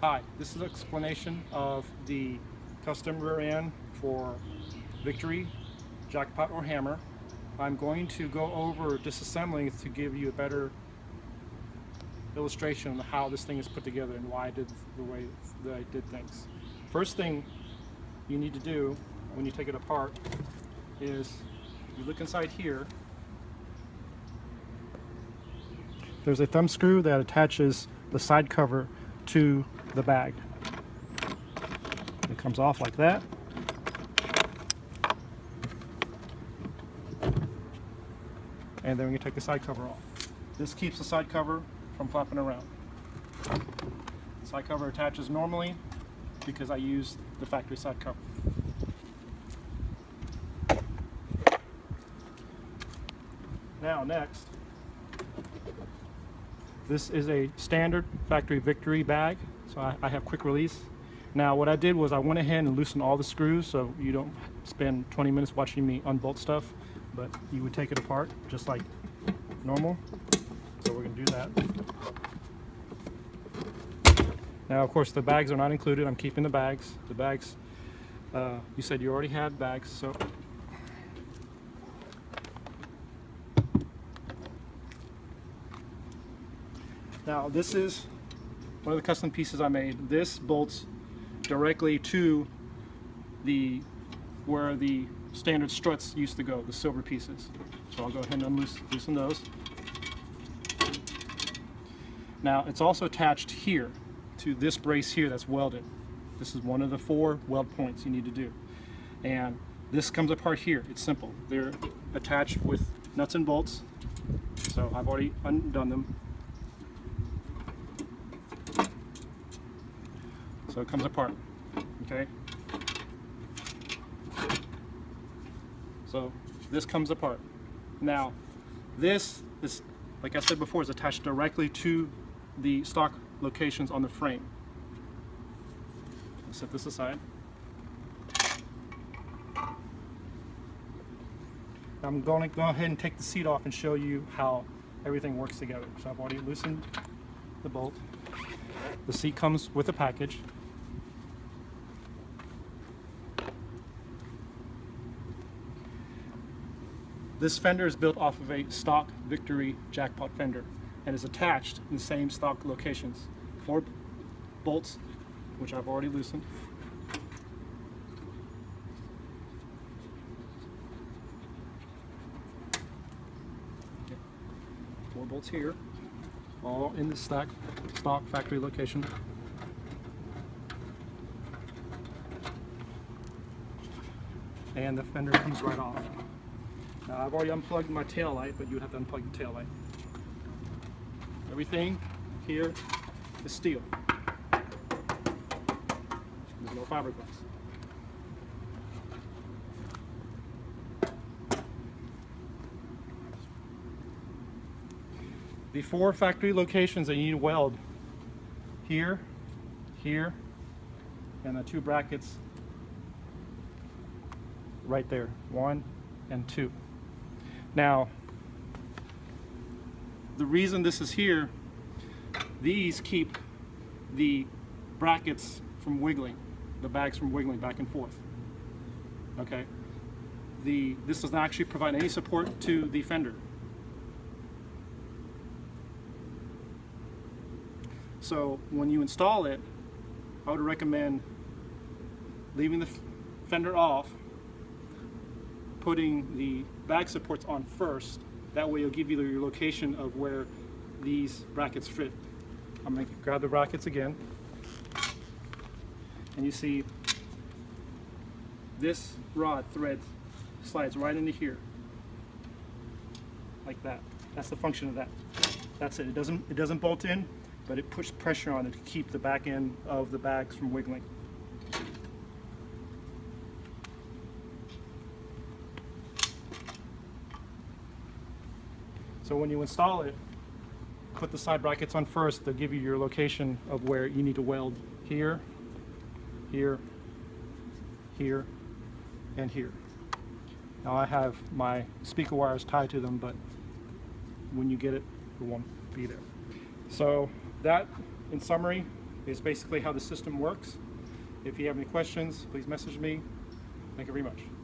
Hi, this is an explanation of the custom rear end for Victory, jackpot or hammer. I'm going to go over disassembling to give you a better illustration of how this thing is put together and why I did the way that I did things. First thing you need to do when you take it apart is you look inside here. There's a thumb screw that attaches the side cover to the bag. It comes off like that. And then we can take the side cover off. This keeps the side cover from flapping around. The side cover attaches normally because I use the factory side cover. Now next, this is a standard factory Victory bag, so I have quick release. Now what I did was I went ahead and loosened all the screws so you don't spend 20 minutes watching me unbolt stuff, but you would take it apart just like normal. So we're going to do that. Now of course the bags are not included. I'm keeping the bags. The bags, you said you already had bags, so now this is one of the custom pieces I made. This bolts directly to the where the standard struts used to go, the silver pieces. So I'll go ahead and loosen those. Now it's also attached here to this brace here that's welded. This is one of the 4 weld points you need to do. And this comes apart here. It's simple. They're attached with nuts and bolts. So I've already undone them. So it comes apart, okay? So this comes apart. Now, this is, like I said before, is attached directly to the stock locations on the frame. I'll set this aside. I'm going to go ahead and take the seat off and show you how everything works together. So I've already loosened the bolt. The seat comes with a package. This fender is built off of a stock Victory jackpot fender and is attached in the same stock locations. 4 bolts, which I've already loosened. Okay. 4 bolts here, all in the stock factory location. And the fender comes right off. Now I've already unplugged my tail light, but you would have to unplug the tail light. Everything here is steel. There's no fiberglass. The 4 factory locations that you need to weld here, here, and the 2 brackets right there, 1 and 2. Now, the reason this is here, these keep the brackets from wiggling, the bags from wiggling back and forth. Okay? This does not actually provide any support to the fender. So when you install it, I would recommend leaving the fender off, putting the bag supports on first. That way it'll give you your location of where these brackets fit. I'm going to grab the brackets again, and you see this rod thread slides right into here, like that. That's the function of that. That's it. It doesn't bolt in, but it puts pressure on it to keep the back end of the bags from wiggling. So when you install it, put the side brackets on first. They'll give you your location of where you need to weld here, here, here, and here. Now I have my speaker wires tied to them, but when you get it, it won't be there. So that, in summary, is basically how the system works. If you have any questions, please message me. Thank you very much.